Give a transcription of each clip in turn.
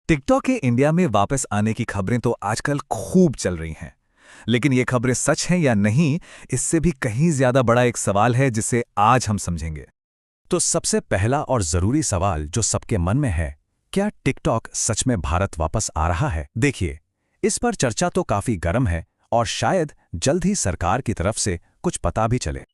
TikTok के India में वापस आने की खबरें तो आजकल खूब चल रही हैं। लेकिन ये खबरें सच हैं या नहीं, इससे भी कहीं ज्यादा बड़ा एक सवाल है जिसे आज हम समझेंगे। तो सबसे पहला और जरूरी सवाल जो सबके मन में है, क्या टिकटॉक सच में भारत वापस आ रहा है? देखिए, इस पर चर्चा तो काफी गर्म है और शायद जल्द ही सरकार की तरफ से कुछ पता भी चले।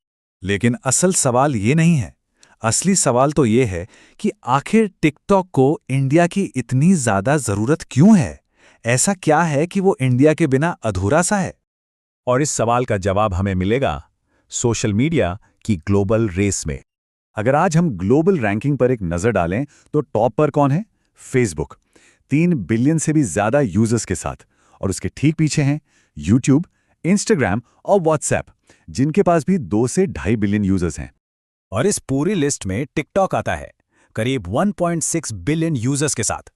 लेकिन असल सवाल ये नहीं है। असली सवाल तो ये है कि आखिर टिकटॉक को इंडिया की इतनी ज्यादा जरूरत क्यों है? ऐसा क्या है कि वो इंडिया के बिना अधूरा सा है? और इस सवाल का जवाब हमें मिलेगा सोशल मीडिया की ग्लोबल रेस में। अगर आज हम ग्लोबल रैंकिंग पर एक नजर डालें तो टॉप पर कौन है? फेसबुक, 3 बिलियन से भी ज्यादा यूजर्स के साथ। और उसके ठीक पीछे हैं यूट्यूब, इंस्टाग्राम और व्हाट्सएप, जिनके पास भी 2 से 2.5 बिलियन यूजर्स हैं। और इस पूरी लिस्ट में टिकटॉक आता है, करीब 1.6 बिलियन यूजर्स के साथ।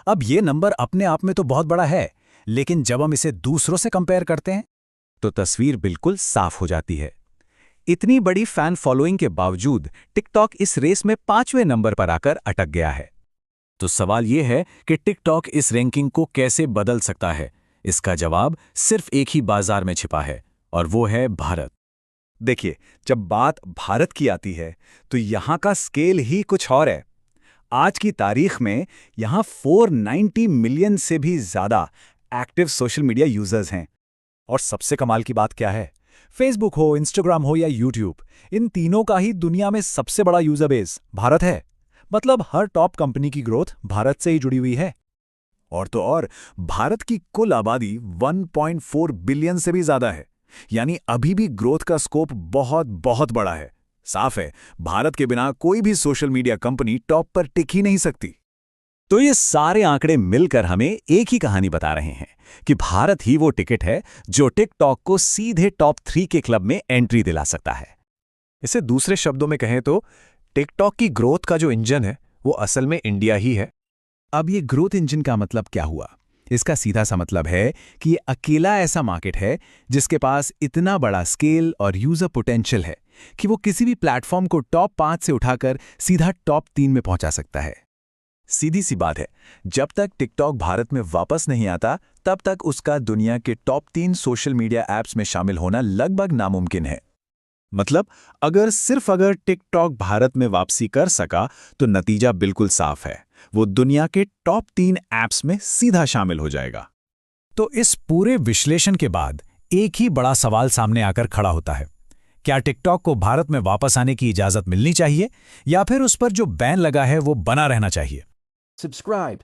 अब ये नंबर अपने आप में तो बहुत बड़ा है, लेकिन जब हम इसे दूसरों से कंपेयर करते हैं तो तस्वीर बिल्कुल साफ हो जाती है। इतनी बड़ी फैन फॉलोइंग के बावजूद टिकटॉक इस रेस में 5वें नंबर पर आकर अटक गया है। तो सवाल यह है कि टिकटॉक इस रैंकिंग को कैसे बदल सकता है? इसका जवाब सिर्फ एक ही बाजार में छिपा है, और वो है भारत। देखिए, जब बात भारत की आती है तो यहाँ का स्केल ही कुछ और है। आज की तारीख में यहाँ 490 मिलियन से भी ज्यादा एक्टिव सोशल मीडिया यूजर्स हैं। और सबसे कमाल की बात क्या है? फेसबुक हो, इंस्टाग्राम हो या यूट्यूब, इन तीनों का ही दुनिया में सबसे बड़ा यूजर बेस भारत है। मतलब हर टॉप कंपनी की ग्रोथ भारत से ही जुड़ी हुई है। और तो और, भारत की कुल आबादी 1.4 बिलियन से भी ज्यादा है। यानी अभी भी ग्रोथ का स्कोप बहुत बहुत बड़ा है। साफ है, भारत के बिना कोई भी सोशल मीडिया कंपनी टॉप पर टिक ही नहीं सकती। तो ये सारे आंकड़े मिलकर हमें एक ही कहानी बता रहे हैं कि भारत ही वो टिकट है जो टिकटॉक को सीधे टॉप 3 के क्लब में एंट्री दिला सकता है। इसे दूसरे शब्दों में कहें तो टिकटॉक की ग्रोथ का जो इंजन है वो असल में इंडिया ही है। अब ये ग्रोथ इंजन का मतलब क्या हुआ? इसका सीधा सा मतलब है कि ये अकेला ऐसा मार्केट है जिसके पास इतना बड़ा स्केल और यूजर पोटेंशियल है कि वो किसी भी प्लेटफॉर्म को टॉप 5 से उठाकर सीधा टॉप 3 में पहुंचा सकता है। सीधी सी बात है, जब तक टिकटॉक भारत में वापस नहीं आता तब तक उसका दुनिया के टॉप 3 सोशल मीडिया ऐप्स में शामिल होना लगभग नामुमकिन है। मतलब अगर टिकटॉक भारत में वापसी कर सका तो नतीजा बिल्कुल साफ है, वो दुनिया के टॉप 3 ऐप्स में सीधा शामिल हो जाएगा। तो इस पूरे विश्लेषण के बाद एक ही बड़ा सवाल सामने आकर खड़ा होता है, क्या टिकटॉक को भारत में वापस आने की इजाजत मिलनी चाहिए या फिर उस पर जो बैन लगा है वो बना रहना चाहिए? Subscribe.